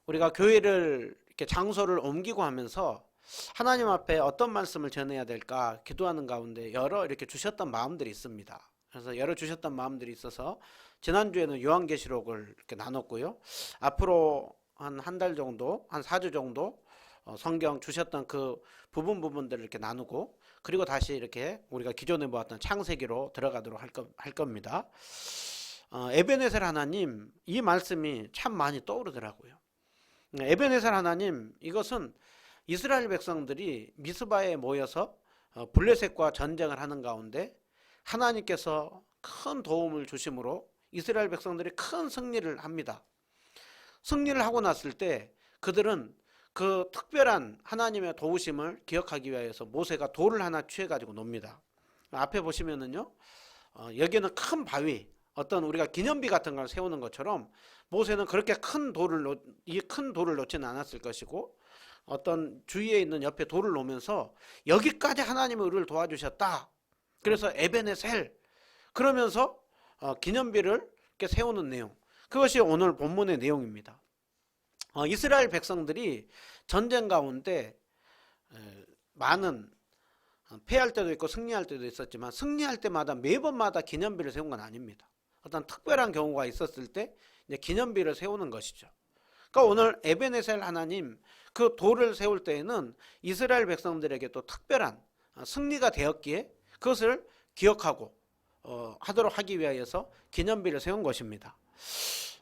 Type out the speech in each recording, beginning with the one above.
우리가 교회를 이렇게 장소를 옮기고 하면서 하나님 앞에 어떤 말씀을 전해야 될까 기도하는 가운데 여러 이렇게 주셨던 마음들이 있습니다. 그래서 여러 주셨던 마음들이 있어서 지난주에는 요한계시록을 이렇게 나눴고요. 앞으로 한 달 정도, 한 4주 정도 성경 주셨던 그 부분들을 이렇게 나누고, 그리고 다시 이렇게 우리가 기존에 보았던 창세기로 들어가도록 할 겁니다. 에베네셀 하나님, 이 말씀이 참 많이 떠오르더라고요. 에베네셀 하나님, 이것은 이스라엘 백성들이 미스바에 모여서 블레셋과 전쟁을 하는 가운데 하나님께서 큰 도움을 주심으로 이스라엘 백성들이 큰 승리를 합니다. 승리를 하고 났을 때 그들은 그 특별한 하나님의 도우심을 기억하기 위해서 모세가 돌을 하나 취해가지고 놉니다. 앞에 보시면은요, 여기는 큰 바위, 어떤 우리가 기념비 같은 걸 세우는 것처럼 모세는 그렇게 큰 돌을 놓지는 않았을 것이고, 어떤 주위에 있는 옆에 돌을 놓으면서 여기까지 하나님의 우리를 도와주셨다. 그래서 에베네셀 그러면서 기념비를 이렇게 세우는 내용, 그것이 오늘 본문의 내용입니다. 이스라엘 백성들이 전쟁 가운데 많은 패할 때도 있고 승리할 때도 있었지만, 승리할 때마다 매번마다 기념비를 세운 건 아닙니다. 어떤 특별한 경우가 있었을 때 이제 기념비를 세우는 것이죠. 그러니까 오늘 에베네셀 하나님, 그 돌을 세울 때에는 이스라엘 백성들에게 또 특별한 승리가 되었기에 그것을 기억하고 하도록 하기 위하여서 기념비를 세운 것입니다.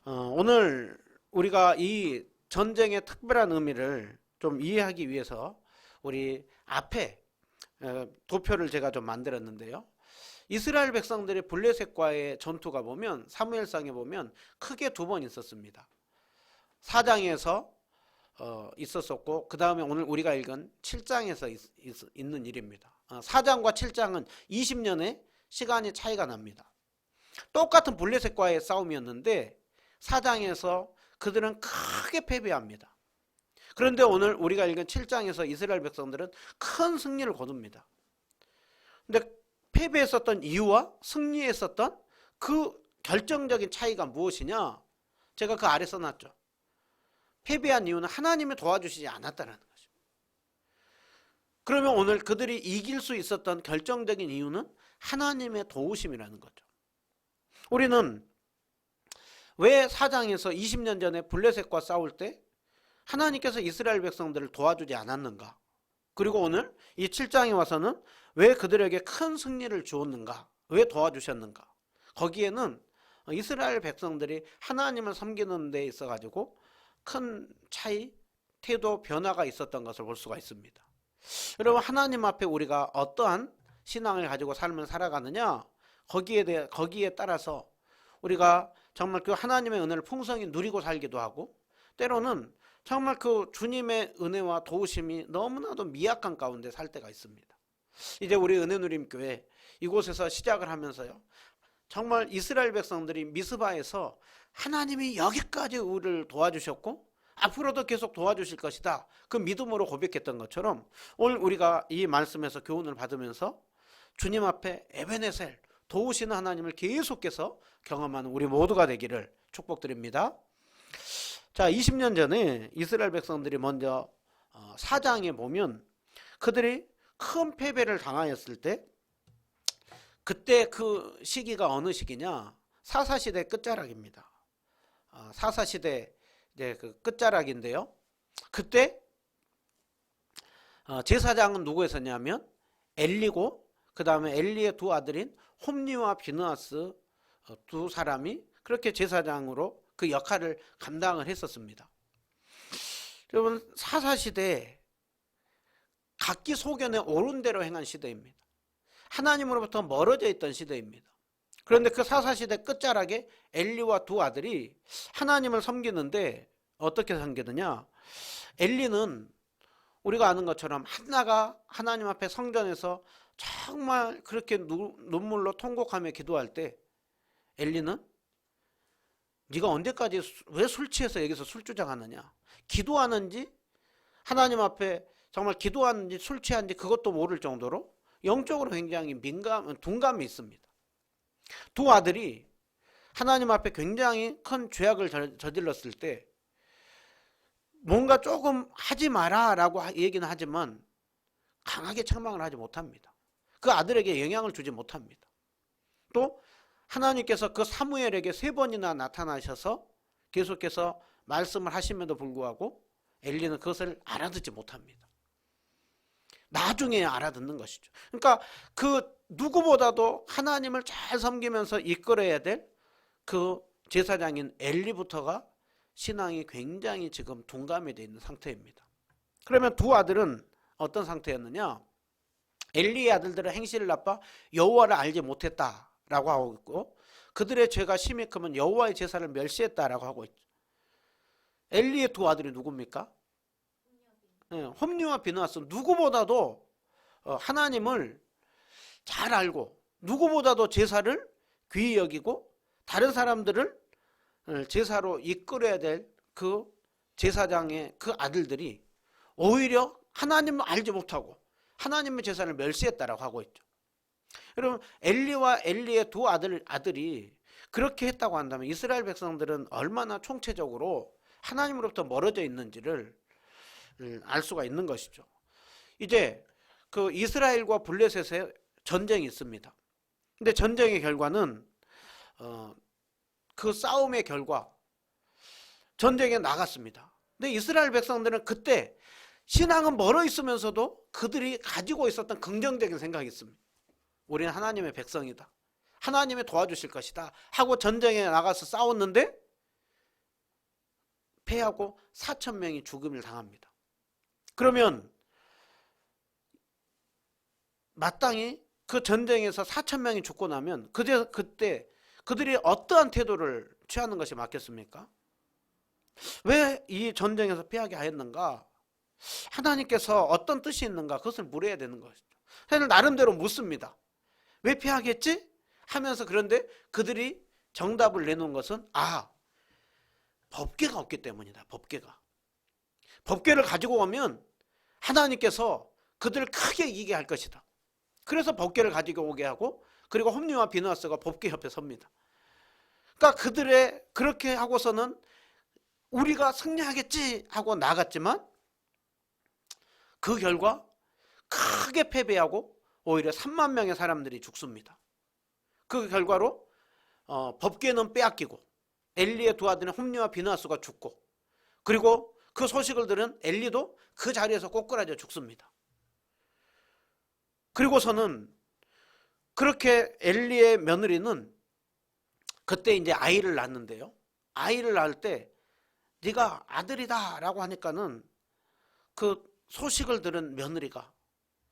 오늘 우리가 이 전쟁의 특별한 의미를 좀 이해하기 위해서 우리 앞에 도표를 제가 좀 만들었는데요. 이스라엘 백성들의 블레셋과의 전투가 보면 사무엘상에 보면 크게 두 번 있었습니다. 4장에서 있었었고, 그 다음에 오늘 우리가 읽은 7장에서 있는 일입니다. 4장과 7장은 20년의 시간이 차이가 납니다. 똑같은 블레셋과의 싸움이었는데 4장에서 그들은 크게 패배합니다. 그런데 오늘 우리가 읽은 7장에서 이스라엘 백성들은 큰 승리를 거둡니다. 근데 패배했었던 이유와 승리했었던 그 결정적인 차이가 무엇이냐? 제가 그 아래 써놨죠. 패배한 이유는 하나님이 도와주시지 않았다는 것입니다. 그러면 오늘 그들이 이길 수 있었던 결정적인 이유는 하나님의 도우심이라는 거죠. 우리는 왜 4장에서 20년 전에 블레셋과 싸울 때 하나님께서 이스라엘 백성들을 도와주지 않았는가? 그리고 오늘 이 7장에 와서는 왜 그들에게 큰 승리를 주었는가? 왜 도와주셨는가? 거기에는 이스라엘 백성들이 하나님을 섬기는 데 있어 가지고 큰 차이, 태도 변화가 있었던 것을 볼 수가 있습니다. 여러분, 하나님 앞에 우리가 어떠한 신앙을 가지고 삶을 살아가느냐, 거기에 따라서 우리가 정말 그 하나님의 은혜를 풍성히 누리고 살기도 하고, 때로는 정말 그 주님의 은혜와 도우심이 너무나도 미약한 가운데 살 때가 있습니다. 이제 우리 은혜누림교회 이곳에서 시작을 하면서요, 정말 이스라엘 백성들이 미스바에서 하나님이 여기까지 우리를 도와주셨고 앞으로도 계속 도와주실 것이다, 그 믿음으로 고백했던 것처럼 오늘 우리가 이 말씀에서 교훈을 받으면서 주님 앞에 에베네셀, 도우시는 하나님을 계속해서 경험하는 우리 모두가 되기를 축복드립니다. 자, 20년 전에 이스라엘 백성들이 먼저 4장에 보면 그들이 큰 패배를 당하였을 때, 그때 그 시기가 어느 시기냐? 사사시대 끝자락입니다. 사사시대 이제 그 끝자락인데요. 그때 제사장은 누구였었냐면 엘리고, 그 다음에 엘리의 두 아들인 홈리와 비느하스 두 사람이 그렇게 제사장으로 그 역할을 감당을 했었습니다. 여러분, 사사시대 각기 소견에 옳은 대로 행한 시대입니다. 하나님으로부터 멀어져 있던 시대입니다. 그런데 그 사사시대 끝자락에 엘리와 두 아들이 하나님을 섬기는데 어떻게 섬기느냐? 엘리는 우리가 아는 것처럼 한나가 하나님 앞에 성전에서 정말 그렇게 눈물로 통곡하며 기도할 때 엘리는 네가 언제까지 왜 술 취해서 여기서 술주정하느냐? 기도하는지 하나님 앞에 정말 기도하는지 술 취한지 그것도 모를 정도로 영적으로 굉장히 둔감이 있습니다. 두 아들이 하나님 앞에 굉장히 큰 죄악을 저질렀을 때 뭔가 조금 하지 마라 라고 얘기는 하지만 강하게 책망을 하지 못합니다. 그 아들에게 영향을 주지 못합니다. 또 하나님께서 그 사무엘에게 3번이나 나타나셔서 계속해서 말씀을 하심에도 불구하고 엘리는 그것을 알아듣지 못합니다. 나중에 알아듣는 것이죠. 그러니까 그 누구보다도 하나님을 잘 섬기면서 이끌어야 될 그 제사장인 엘리부터가 신앙이 굉장히 지금 둔감이 되어 있는 상태입니다. 그러면 두 아들은 어떤 상태였느냐? 엘리의 아들들은 행실을 나빠 여호와를 알지 못했다라고 하고 있고, 그들의 죄가 심히 크면 여호와의 제사를 멸시했다라고 하고 있죠. 엘리의 두 아들이 누굽니까? 홈리와 비느하스. 누구보다도 하나님을 잘 알고 누구보다도 제사를 귀히 여기고 다른 사람들을 제사로 이끌어야 될 그 제사장의 그 아들들이 오히려 하나님을 알지 못하고 하나님의 제사를 멸시했다라고 하고 있죠. 여러분, 엘리와 엘리의 두 아들이 그렇게 했다고 한다면 이스라엘 백성들은 얼마나 총체적으로 하나님으로부터 멀어져 있는지를 알 수가 있는 것이죠. 이제 그 이스라엘과 블레셋의 전쟁이 있습니다. 근데 전쟁의 결과는 그 싸움의 결과 전쟁에 나갔습니다. 근데 이스라엘 백성들은 그때 신앙은 멀어 있으면서도 그들이 가지고 있었던 긍정적인 생각이 있습니다. 우리는 하나님의 백성이다. 하나님이 도와주실 것이다. 하고 전쟁에 나가서 싸웠는데 패하고 4,000명이 죽음을 당합니다. 그러면 마땅히 그 전쟁에서 4,000명이 죽고 나면 그때 그들이 어떠한 태도를 취하는 것이 맞겠습니까? 왜 이 전쟁에서 패하게 하였는가? 하나님께서 어떤 뜻이 있는가? 그것을 물어야 되는 것이죠. 그래서 나름대로 묻습니다. 왜 패하겠지? 하면서 그런데 그들이 정답을 내놓은 것은 법궤가 없기 때문이다. 법궤를 가지고 오면 하나님께서 그들을 크게 이기게 할 것이다. 그래서 법궤를 가지고 오게 하고, 그리고 홈리와 비느하스가 법궤 옆에 섭니다. 그러니까 그들의 그렇게 하고서는 우리가 승리하겠지 하고 나갔지만 그 결과 크게 패배하고 오히려 3만 명의 사람들이 죽습니다. 그 결과로 법궤는 빼앗기고 엘리의 두 아들인 홈리와 비느하스가 죽고, 그리고 그 소식을 들은 엘리도 그 자리에서 꼬꾸라져 죽습니다. 그리고서는 그렇게 엘리의 며느리는 그때 이제 아이를 낳는데요. 아이를 낳을 때 네가 아들이다 라고 하니까는 그 소식을 들은 며느리가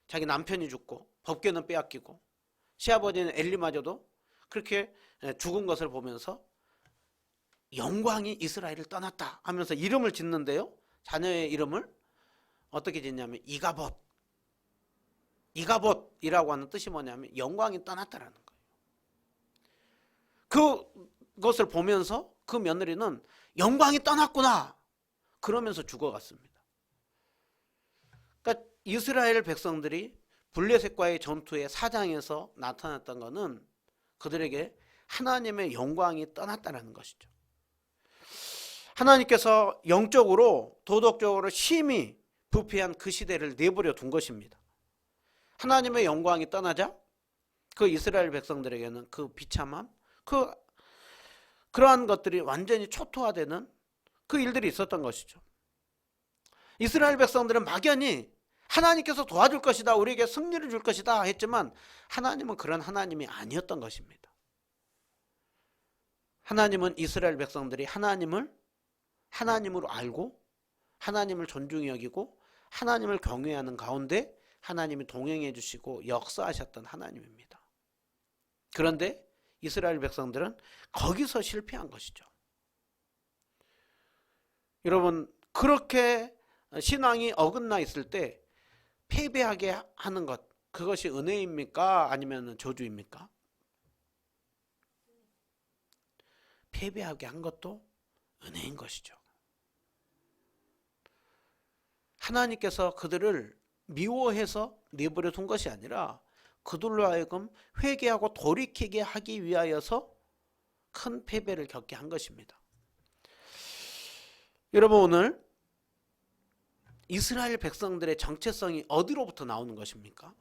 자기 남편이 죽고 법궤는 빼앗기고 시아버지는 엘리마저도 그렇게 죽은 것을 보면서 영광이 이스라엘을 떠났다 하면서 이름을 짓는데요. 자녀의 이름을 어떻게 짓냐면 이가봇이라고 하는 뜻이 뭐냐면 영광이 떠났다라는 거예요. 그것을 보면서 그 며느리는 영광이 떠났구나 그러면서 죽어갔습니다. 그러니까 이스라엘 백성들이 블레셋과의 전투의 사장에서 나타났던 것은 그들에게 하나님의 영광이 떠났다는 것이죠. 하나님께서 영적으로 도덕적으로 심히 부패한 그 시대를 내버려 둔 것입니다. 하나님의 영광이 떠나자 그 이스라엘 백성들에게는 그 비참함, 그러한 것들이 완전히 초토화되는 그 일들이 있었던 것이죠. 이스라엘 백성들은 막연히 하나님께서 도와줄 것이다, 우리에게 승리를 줄 것이다 했지만 하나님은 그런 하나님이 아니었던 것입니다. 하나님은 이스라엘 백성들이 하나님을 하나님으로 알고 하나님을 존중히 여기고 하나님을 경외하는 가운데 하나님이 동행해 주시고 역사하셨던 하나님입니다. 그런데 이스라엘 백성들은 거기서 실패한 것이죠. 여러분, 그렇게 신앙이 어긋나 있을 때 패배하게 하는 것, 그것이 은혜입니까? 아니면 저주입니까? 패배하게 한 것도 은혜인 것이죠. 하나님께서 그들을 미워해서 내버려 둔 것이 아니라 그들로 하여금 회개하고 돌이키게 하기 위하여서 큰 패배를 겪게 한 것입니다. 여러분, 오늘 이스라엘 백성들의 정체성이 어디로부터 나오는 것입니까?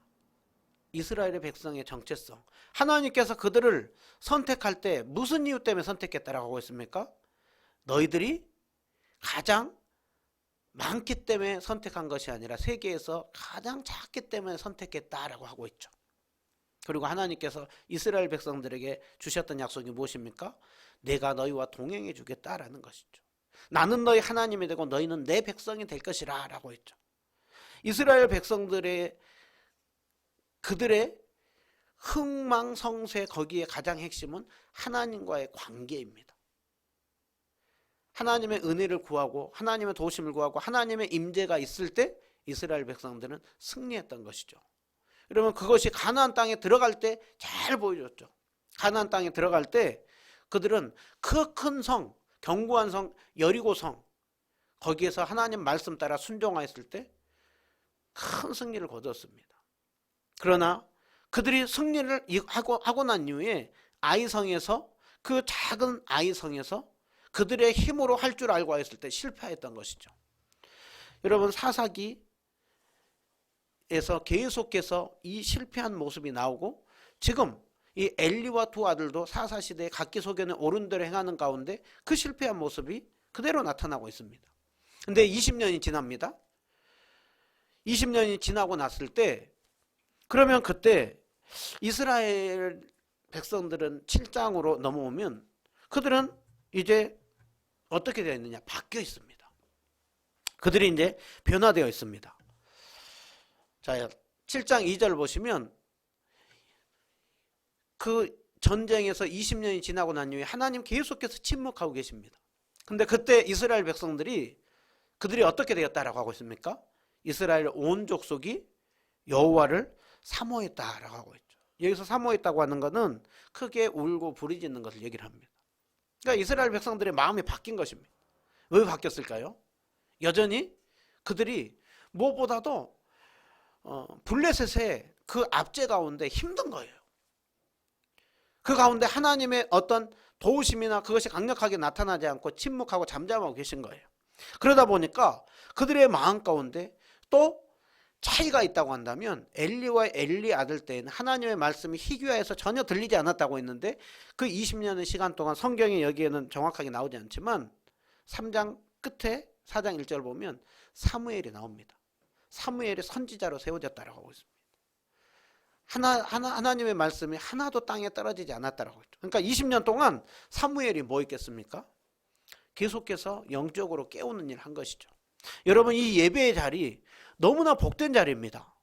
이스라엘의 백성의 정체성. 하나님께서 그들을 선택할 때 무슨 이유 때문에 선택했다라고 하고 있습니까? 너희들이 가장 많기 때문에 선택한 것이 아니라 세계에서 가장 작기 때문에 선택했다라고 하고 있죠. 그리고 하나님께서 이스라엘 백성들에게 주셨던 약속이 무엇입니까? 내가 너희와 동행해 주겠다라는 것이죠. 나는 너희 하나님이 되고 너희는 내 백성이 될 것이라 라고 했죠. 이스라엘 백성들의 그들의 흥망성쇠 거기에 가장 핵심은 하나님과의 관계입니다. 하나님의 은혜를 구하고 하나님의 도우심을 구하고 하나님의 임재가 있을 때 이스라엘 백성들은 승리했던 것이죠. 여러분 그것이 가나안 땅에 들어갈 때 잘 보여줬죠. 가나안 땅에 들어갈 때 그들은 그 큰 성, 견고한 성 여리고성 거기에서 하나님 말씀 따라 순종하였을 때 큰 승리를 거뒀습니다. 그러나 그들이 승리를 하고 난 이후에 아이성에서 그 작은 아이성에서 그들의 힘으로 할 줄 알고 했을 때 실패했던 것이죠. 여러분 사사기에서 계속해서 이 실패한 모습이 나오고 지금 이 엘리와 두 아들도 사사시대에 각기 소견에 옳은 대로 행하는 가운데 그 실패한 모습이 그대로 나타나고 있습니다. 근데 20년이 지납니다. 20년이 지나고 났을 때 그러면 그때 이스라엘 백성들은 7장으로 넘어오면 그들은 이제 어떻게 되어 있느냐? 바뀌어 있습니다. 그들이 이제 변화되어 있습니다. 자, 7장 2절 보시면 그 전쟁에서 20년이 지나고 난 이후에 하나님 계속해서 침묵하고 계십니다. 근데 그때 이스라엘 백성들이 그들이 어떻게 되었다라고 하고 있습니까? 이스라엘 온 족속이 여호와를 사모했다라고 하고 있죠. 여기서 사모했다고 하는 것은 크게 울고 부르짖는 것을 얘기를 합니다. 그러니까 이스라엘 백성들의 마음이 바뀐 것입니다. 왜 바뀌었을까요? 여전히 그들이 무엇보다도 블레셋의 그 압제 가운데 힘든 거예요. 그 가운데 하나님의 어떤 도우심이나 그것이 강력하게 나타나지 않고 침묵하고 잠잠하고 계신 거예요. 그러다 보니까 그들의 마음 가운데 또 차이가 있다고 한다면 엘리와 엘리 아들 때에는 하나님의 말씀이 희귀하여서 전혀 들리지 않았다고 했는데 그 20년의 시간 동안 성경에 여기에는 정확하게 나오지 않지만 3장 끝에 4장 1절 보면 사무엘이 나옵니다. 사무엘이 선지자로 세워졌다고 하고 있습니다. 하나님의 말씀이 하나도 땅에 떨어지지 않았다고 했죠. 그러니까 20년 동안 사무엘이 뭐 있겠습니까? 계속해서 영적으로 깨우는 일을 한 것이죠. 여러분 이 예배의 자리 너무나 복된 자리입니다.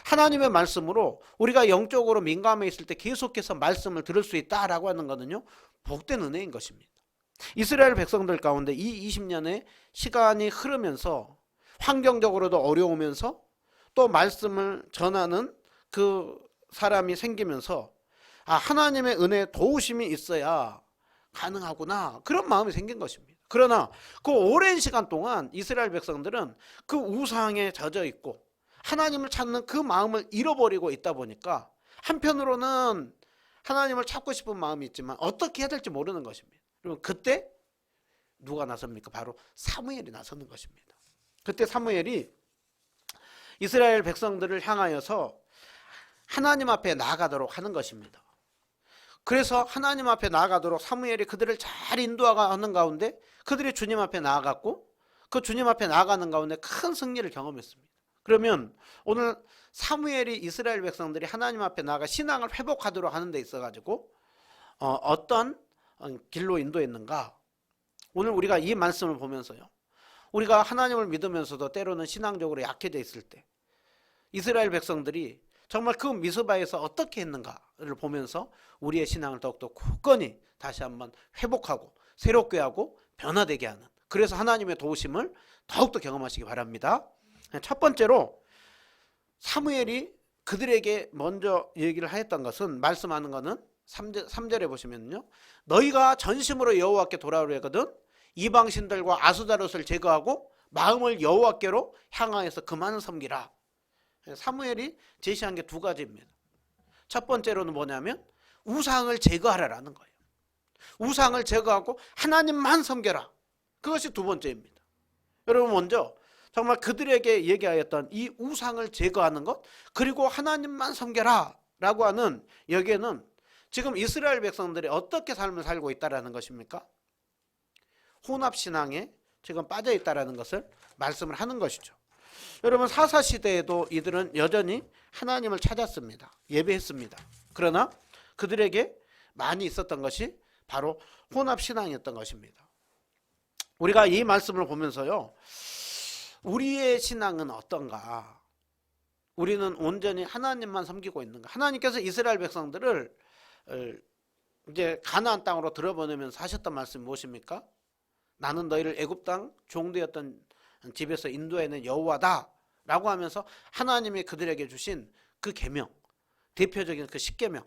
하나님의 말씀으로 우리가 영적으로 민감해 있을 때 계속해서 말씀을 들을 수 있다라고 하는 것은요 복된 은혜인 것입니다. 이스라엘 백성들 가운데 이 20년의 시간이 흐르면서 환경적으로도 어려우면서 또 말씀을 전하는 그 사람이 생기면서 하나님의 은혜 도우심이 있어야 가능하구나 그런 마음이 생긴 것입니다. 그러나 그 오랜 시간 동안 이스라엘 백성들은 그 우상에 젖어 있고 하나님을 찾는 그 마음을 잃어버리고 있다 보니까 한편으로는 하나님을 찾고 싶은 마음이 있지만 어떻게 해야 될지 모르는 것입니다. 그러면 그때 누가 나섭니까? 바로 사무엘이 나서는 것입니다. 그때 사무엘이 이스라엘 백성들을 향하여서 하나님 앞에 나아가도록 하는 것입니다. 그래서 하나님 앞에 나아가도록 사무엘이 그들을 잘 인도하는 가운데 그들이 주님 앞에 나아갔고 그 주님 앞에 나아가는 가운데 큰 승리를 경험했습니다. 그러면 오늘 사무엘이 이스라엘 백성들이 하나님 앞에 나아가 신앙을 회복하도록 하는 데 있어 가지고 어떤 길로 인도했는가? 오늘 우리가 이 말씀을 보면서요. 우리가 하나님을 믿으면서도 때로는 신앙적으로 약해져 있을 때 이스라엘 백성들이 정말 그 미스바에서 어떻게 했는가를 보면서 우리의 신앙을 더욱더 굳건히 다시 한번 회복하고 새롭게 하고 변화되게 하는 그래서 하나님의 도우심을 더욱더 경험하시기 바랍니다. 첫 번째로 사무엘이 그들에게 먼저 얘기를 하였던 것은 말씀하는 것은 3절에 보시면요. 너희가 전심으로 여호와께 돌아오려거든 이방신들과 아수다롯을 제거하고 마음을 여호와께로 향하여서 그만 섬기라. 사무엘이 제시한 게 두 가지입니다. 첫 번째로는 뭐냐면 우상을 제거하라라는 거예요. 우상을 제거하고 하나님만 섬겨라. 그것이 두 번째입니다. 여러분 먼저 정말 그들에게 얘기하였던 이 우상을 제거하는 것, 그리고 하나님만 섬겨라 라고 하는, 여기에는 지금 이스라엘 백성들이 어떻게 삶을 살고 있다라는 것입니까? 혼합신앙에 지금 빠져 있다라는 것을 말씀을 하는 것이죠. 여러분, 사사시대에도 이들은 여전히 하나님을 찾았습니다. 예배했습니다. 그러나 그들에게 많이 있었던 것이 바로 혼합신앙이었던 것입니다. 우리가 이 말씀을 보면서요, 우리의 신앙은 어떤가? 우리는 온전히 하나님만 섬기고 있는가? 하나님께서 이스라엘 백성들을 이제 가나안 땅으로 들어보내면서 하셨던 말씀이 무엇입니까? 나는 너희를 애굽 땅 종되었던 집에서 인도해낸 여호와다 라고 하면서 하나님이 그들에게 주신 그 계명, 대표적인 그 10계명,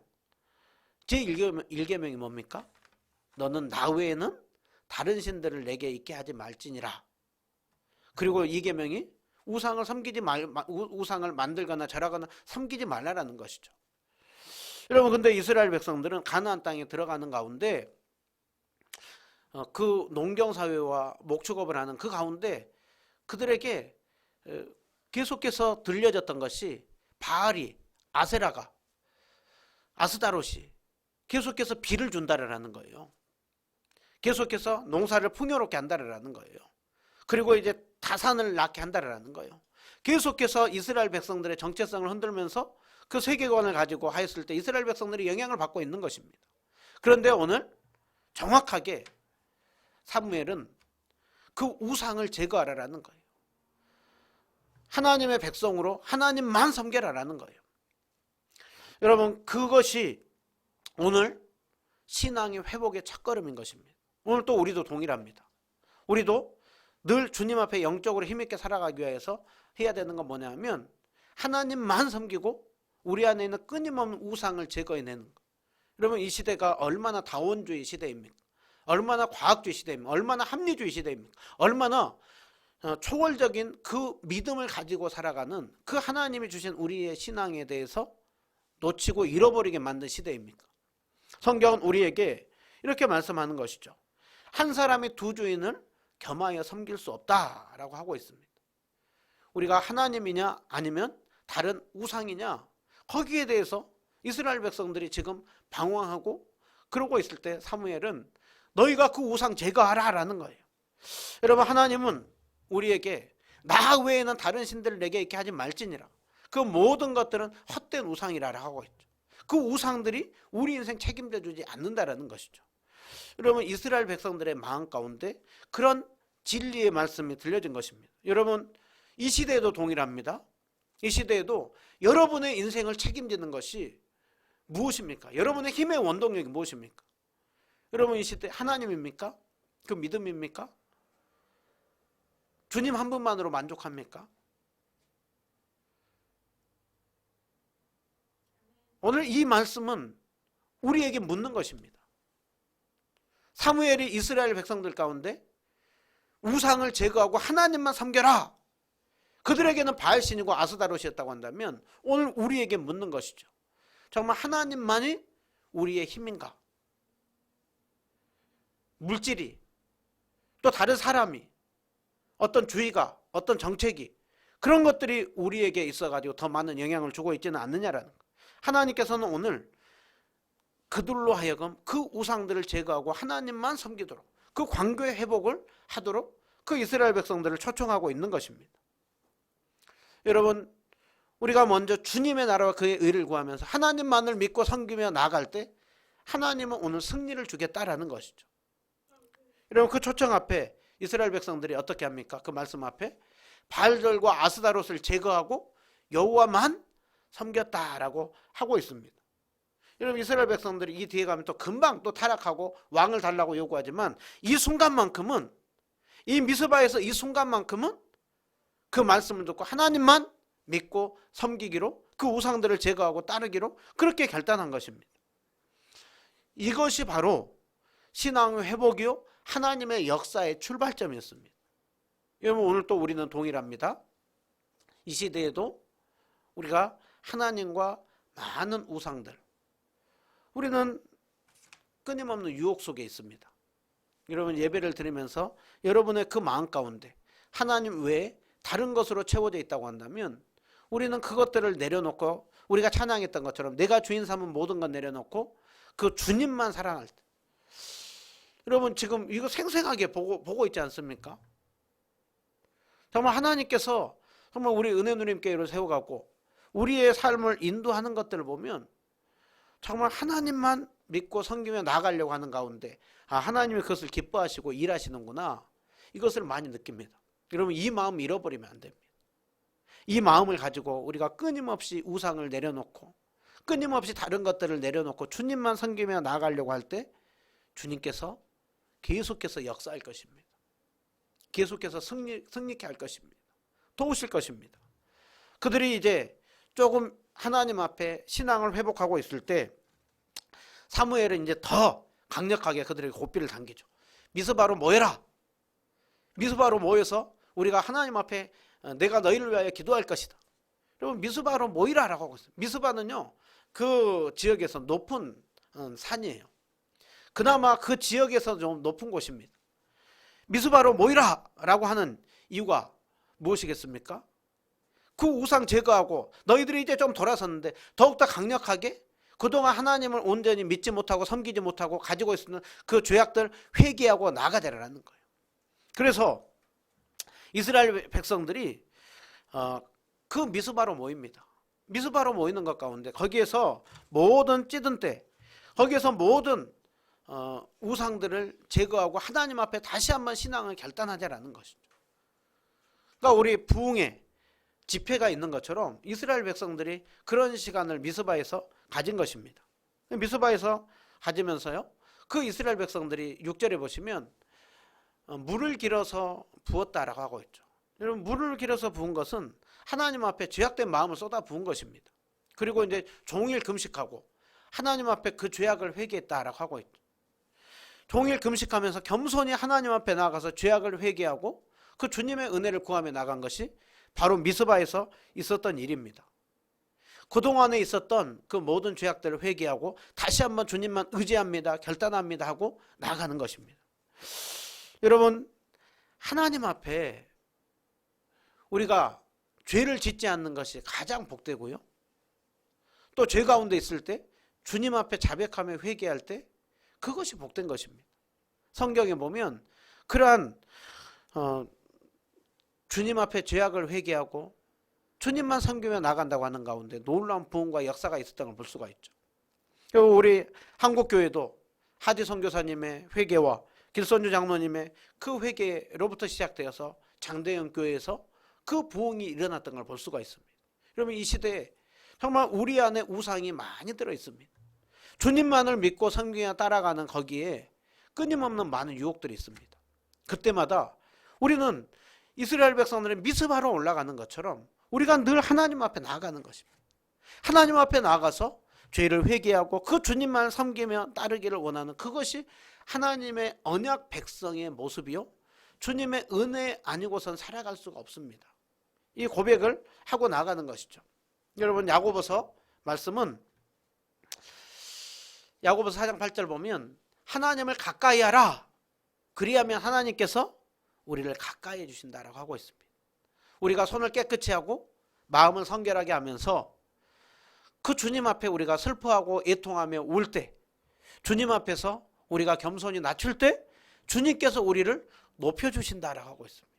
제1계명이 뭡니까? 너는 나 외에는 다른 신들을 내게 있게 하지 말지니라. 그리고 2계명이 우상을 우상을 만들거나 절하거나 섬기지 말라라는 것이죠. 여러분, 근데 이스라엘 백성들은 가나안 땅에 들어가는 가운데 그 농경사회와 목축업을 하는 그 가운데 그들에게 계속해서 들려졌던 것이 바알이, 아세라가, 아스다롯이 계속해서 비를 준다라는 거예요. 계속해서 농사를 풍요롭게 한다라는 거예요. 그리고 이제 다산을 낳게 한다라는 거예요. 계속해서 이스라엘 백성들의 정체성을 흔들면서 그 세계관을 가지고 하였을 때 이스라엘 백성들이 영향을 받고 있는 것입니다. 그런데 오늘 정확하게 사무엘은 그 우상을 제거하라는 거예요. 하나님의 백성으로 하나님만 섬겨라라는 거예요. 여러분, 그것이 오늘 신앙의 회복의 첫걸음인 것입니다. 오늘 또 우리도 동일합니다. 우리도 늘 주님 앞에 영적으로 힘있게 살아가기 위해서 해야 되는 건 뭐냐면 하나님만 섬기고 우리 안에 있는 끊임없는 우상을 제거해내는 것. 여러분, 이 시대가 얼마나 다원주의 시대입니까? 얼마나 과학주의 시대입니까? 얼마나 합리주의 시대입니까? 얼마나 초월적인 그 믿음을 가지고 살아가는 그 하나님이 주신 우리의 신앙에 대해서 놓치고 잃어버리게 만든 시대입니까? 성경은 우리에게 이렇게 말씀하는 것이죠. 한 사람이 두 주인을 겸하여 섬길 수 없다라고 하고 있습니다. 우리가 하나님이냐 아니면 다른 우상이냐, 거기에 대해서 이스라엘 백성들이 지금 방황하고 그러고 있을 때 사무엘은 너희가 그 우상 제거하라 라는 거예요. 여러분, 하나님은 우리에게 나 외에는 다른 신들을 내게 있게 하지 말지니라. 그 모든 것들은 헛된 우상이라 하고 있죠. 그 우상들이 우리 인생 책임져 주지 않는다라는 것이죠. 여러분, 이스라엘 백성들의 마음 가운데 그런 진리의 말씀이 들려진 것입니다. 여러분, 이 시대에도 동일합니다. 이 시대에도 여러분의 인생을 책임지는 것이 무엇입니까? 여러분의 힘의 원동력이 무엇입니까? 여러분, 이 시대 하나님입니까? 그 믿음입니까? 주님 한 분만으로 만족합니까? 오늘 이 말씀은 우리에게 묻는 것입니다. 사무엘이 이스라엘 백성들 가운데 우상을 제거하고 하나님만 섬겨라. 그들에게는 바알신이고 아스다롯이었다고 한다면 오늘 우리에게 묻는 것이죠. 정말 하나님만이 우리의 힘인가? 물질이, 또 다른 사람이, 어떤 주의가, 어떤 정책이, 그런 것들이 우리에게 있어가지고 더 많은 영향을 주고 있지는 않느냐라는 것. 하나님께서는 오늘 그들로 하여금 그 우상들을 제거하고 하나님만 섬기도록, 그 관계의 회복을 하도록 그 이스라엘 백성들을 초청하고 있는 것입니다. 여러분, 우리가 먼저 주님의 나라와 그의 의를 구하면서 하나님만을 믿고 섬기며 나아갈 때 하나님은 오늘 승리를 주겠다라는 것이죠. 여러분, 그 초청 앞에 이스라엘 백성들이 어떻게 합니까? 그 말씀 앞에 바알들과 아스다롯을 제거하고 여호와만 섬겼다라고 하고 있습니다. 여러분, 이스라엘 백성들이 이 뒤에 가면 또 금방 또 타락하고 왕을 달라고 요구하지만 이 순간만큼은, 이 미스바에서 이 순간만큼은 그 말씀을 듣고 하나님만 믿고 섬기기로, 그 우상들을 제거하고 따르기로 그렇게 결단한 것입니다. 이것이 바로 신앙의 회복이요 하나님의 역사의 출발점이었습니다. 여러분, 오늘 또 우리는 동일합니다. 이 시대에도 우리가 하나님과 많은 우상들, 우리는 끊임없는 유혹 속에 있습니다. 여러분, 예배를 드리면서 여러분의 그 마음 가운데 하나님 외에 다른 것으로 채워져 있다고 한다면 우리는 그것들을 내려놓고 우리가 찬양했던 것처럼 내가 주인 삼은 모든 것 내려놓고 그 주님만 사랑할 때, 여러분 지금 이거 생생하게 보고 있지 않습니까? 정말 하나님께서 정말 우리 은혜 누님께로 세워갖고 우리의 삶을 인도하는 것들을 보면 정말 하나님만 믿고 섬기며 나아가려고 하는 가운데 하나님이 그것을 기뻐하시고 일하시는구나, 이것을 많이 느낍니다. 여러분 이 마음 잃어버리면 안 됩니다. 이 마음을 가지고 우리가 끊임없이 우상을 내려놓고 끊임없이 다른 것들을 내려놓고 주님만 섬기며 나아가려고 할 때 주님께서 계속해서 역사할 것입니다. 계속해서 승리케 할 것입니다. 도우실 것입니다. 그들이 이제 조금 하나님 앞에 신앙을 회복하고 있을 때 사무엘은 이제 더 강력하게 그들에게 고삐를 당기죠. 미스바로 모여라. 미스바로 모여서 우리가 하나님 앞에 내가 너희를 위하여 기도할 것이다. 여러분 미스바로 모이라라고 하고 있어요. 미스바는요 그 지역에서 높은 산이에요. 그나마 그 지역에서 좀 높은 곳입니다. 미스바로 모이라라고 하는 이유가 무엇이겠습니까? 그 우상 제거하고 너희들이 이제 좀 돌아섰는데 더욱더 강력하게 그동안 하나님을 온전히 믿지 못하고 섬기지 못하고 가지고 있었던 그 죄악들 회개하고 나아가자라는 거예요. 그래서 이스라엘 백성들이 그 미스바로 모입니다. 미스바로 모이는 것 가운데 거기에서 모든 찌든 때, 거기에서 모든 우상들을 제거하고 하나님 앞에 다시 한번 신앙을 결단하자라는 것이죠. 그러니까 우리 부흥의 집회가 있는 것처럼 이스라엘 백성들이 그런 시간을 미스바에서 가진 것입니다. 미스바에서 가지면서요 그 이스라엘 백성들이 6절에 보시면 물을 길어서 부었다라고 하고 있죠. 여러분 물을 길어서 부은 것은 하나님 앞에 죄악된 마음을 쏟아 부은 것입니다. 그리고 이제 종일 금식하고 하나님 앞에 그 죄악을 회개했다라고 하고 있죠. 종일 금식하면서 겸손히 하나님 앞에 나아가서 죄악을 회개하고 그 주님의 은혜를 구하며 나간 것이 바로 미스바에서 있었던 일입니다. 그동안에 있었던 그 모든 죄악들을 회개하고 다시 한번 주님만 의지합니다, 결단합니다 하고 나아가는 것입니다. 여러분 하나님 앞에 우리가 죄를 짓지 않는 것이 가장 복되고요, 또 죄 가운데 있을 때 주님 앞에 자백하며 회개할 때 그것이 복된 것입니다. 성경에 보면 그러한 주님 앞에 죄악을 회개하고 주님만 섬기며 나간다고 하는 가운데 놀라운 부흥과 역사가 있었던 걸 볼 수가 있죠. 그리고 우리 한국교회도 하디 선교사님의 회개와 길선주 장로님의 그 회개로부터 시작되어서 장대현 교회에서 그 부흥이 일어났던 걸 볼 수가 있습니다. 여러분 이 시대에 정말 우리 안에 우상이 많이 들어 있습니다. 주님만을 믿고 섬기며 따라가는 거기에 끊임없는 많은 유혹들이 있습니다. 그때마다 우리는 이스라엘 백성들이 미스바로 올라가는 것처럼 우리가 늘 하나님 앞에 나아가는 것입니다. 하나님 앞에 나아가서 죄를 회개하고 그 주님만 섬기며 따르기를 원하는 그것이 하나님의 언약 백성의 모습이요, 주님의 은혜 아니고선 살아갈 수가 없습니다. 이 고백을 하고 나가는 것이죠. 여러분 야고보서 말씀은 야고보서 4장 8절 보면 하나님을 가까이 하라, 그리하면 하나님께서 우리를 가까이 해주신다라고 하고 있습니다. 우리가 손을 깨끗이 하고 마음을 성결하게 하면서 그 주님 앞에 우리가 슬퍼하고 애통하며 울 때, 주님 앞에서 우리가 겸손히 낮출 때 주님께서 우리를 높여주신다라고 하고 있습니다.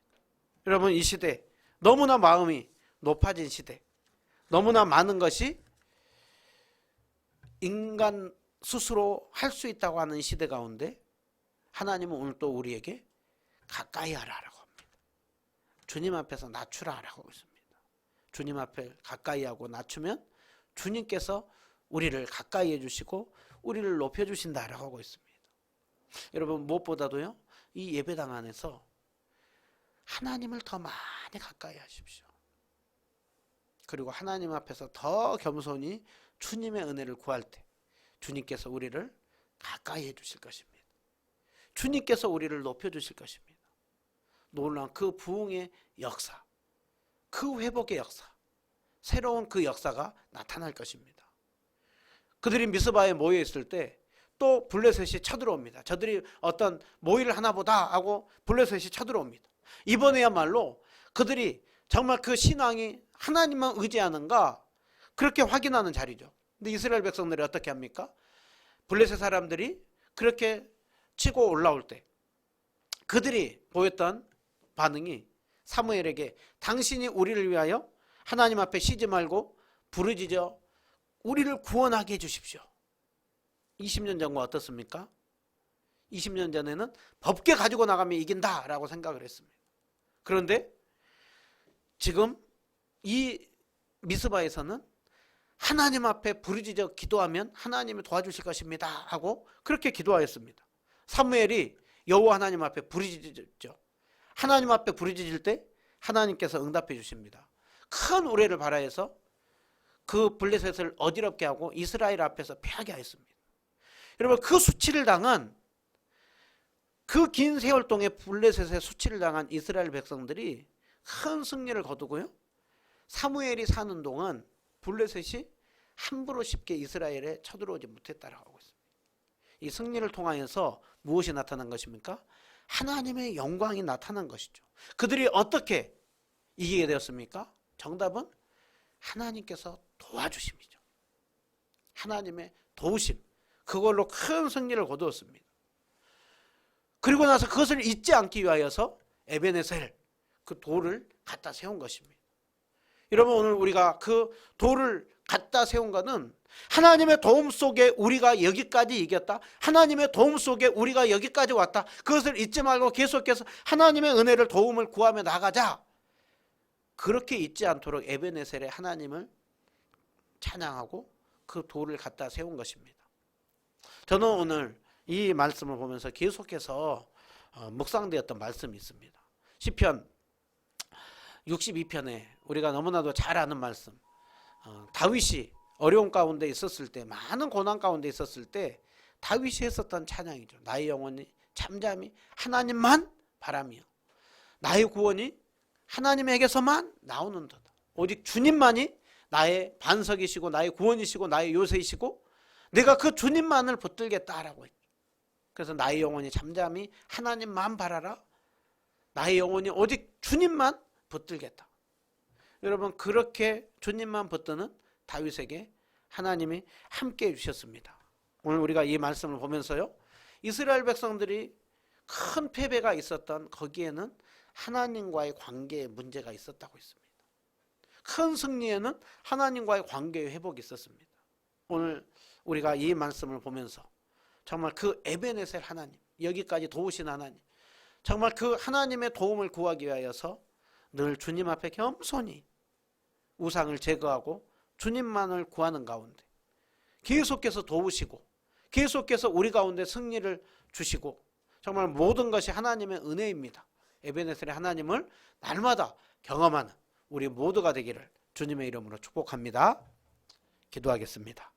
여러분 이 시대 너무나 마음이 높아진 시대, 너무나 많은 것이 인간 스스로 할 수 있다고 하는 시대 가운데 하나님은 오늘 또 우리에게 가까이 하라라고 합니다. 주님 앞에서 낮추라라고 하고 있습니다. 주님 앞에 가까이 하고 낮추면 주님께서 우리를 가까이 해주시고 우리를 높여주신다라고 하고 있습니다. 여러분 무엇보다도요 이 예배당 안에서 하나님을 더 많이 가까이 하십시오. 그리고 하나님 앞에서 더 겸손히 주님의 은혜를 구할 때 주님께서 우리를 가까이 해주실 것입니다. 주님께서 우리를 높여주실 것입니다. 놀라운 그 부흥의 역사, 그 회복의 역사, 새로운 그 역사가 나타날 것입니다. 그들이 미스바에 모여 있을 때 또 블레셋이 쳐들어옵니다. 저들이 어떤 모의를 하나 보다 하고 블레셋이 쳐들어옵니다. 이번에야말로 그들이 정말 그 신앙이 하나님만 의지하는가 그렇게 확인하는 자리죠. 근데 이스라엘 백성들이 어떻게 합니까? 블레셋 사람들이 그렇게 치고 올라올 때 그들이 보였던 반응이 사무엘에게 당신이 우리를 위하여 하나님 앞에 쉬지 말고 부르짖어 우리를 구원하게 해주십시오. 20년 전과 어떻습니까? 20년 전에는 법계 가지고 나가면 이긴다라고 생각을 했습니다. 그런데 지금 이 미스바에서는 하나님 앞에 부르짖어 기도하면 하나님이 도와주실 것입니다 하고 그렇게 기도하였습니다. 사무엘이 여호와 하나님 앞에 부르짖었죠. 하나님 앞에 부르짖을 때 하나님께서 응답해 주십니다. 큰 우레를 발하여서 그 블레셋을 어지럽게 하고 이스라엘 앞에서 패하게 하였습니다. 여러분, 그 수치를 당한 그 긴 세월 동안 블레셋의 수치를 당한 이스라엘 백성들이 큰 승리를 거두고요, 사무엘이 사는 동안 블레셋이 함부로 쉽게 이스라엘에 쳐들어오지 못했다라고 하고 있습니다. 이 승리를 통하여서 무엇이 나타난 것입니까? 하나님의 영광이 나타난 것이죠. 그들이 어떻게 이기게 되었습니까? 정답은 하나님께서 도와주심이죠. 하나님의 도우심, 그걸로 큰 승리를 거두었습니다. 그리고 나서 그것을 잊지 않기 위하여서 에베네셀, 그 돌을 갖다 세운 것입니다. 여러분, 오늘 우리가 그 돌을 갖다 세운 것은 하나님의 도움 속에 우리가 여기까지 이겼다, 하나님의 도움 속에 우리가 여기까지 왔다, 그것을 잊지 말고 계속해서 하나님의 은혜를, 도움을 구하며 나가자, 그렇게 잊지 않도록 에베네셀의 하나님을 찬양하고 그 돌을 갖다 세운 것입니다. 저는 오늘 이 말씀을 보면서 계속해서 묵상되었던 말씀이 있습니다. 시편 62편에 우리가 너무나도 잘 아는 말씀, 다윗이 어려운 가운데 있었을 때, 많은 고난 가운데 있었을 때 다윗이 했었던 찬양이죠. 나의 영혼이 잠잠히 하나님만 바라며 나의 구원이 하나님에게서만 나오는도다. 오직 주님만이 나의 반석이시고 나의 구원이시고 나의 요새이시고 내가 그 주님만을 붙들겠다라고 했죠. 그래서 나의 영혼이 잠잠히 하나님만 바라라, 나의 영혼이 오직 주님만 붙들겠다. 여러분, 그렇게 주님만 붙드는 다윗에게 하나님이 함께 해주셨습니다. 오늘 우리가 이 말씀을 보면서요, 이스라엘 백성들이 큰 패배가 있었던 거기에는 하나님과의 관계에 문제가 있었다고 했습니다. 큰 승리에는 하나님과의 관계의 회복이 있었습니다. 오늘 우리가 이 말씀을 보면서 정말 그 에베네셀 하나님, 여기까지 도우신 하나님, 정말 그 하나님의 도움을 구하기 위하여서 늘 주님 앞에 겸손히 우상을 제거하고 주님만을 구하는 가운데 계속해서 도우시고 계속해서 우리 가운데 승리를 주시고, 정말 모든 것이 하나님의 은혜입니다. 에베네셀의 하나님을 날마다 경험하는 우리 모두가 되기를 주님의 이름으로 축복합니다. 기도하겠습니다.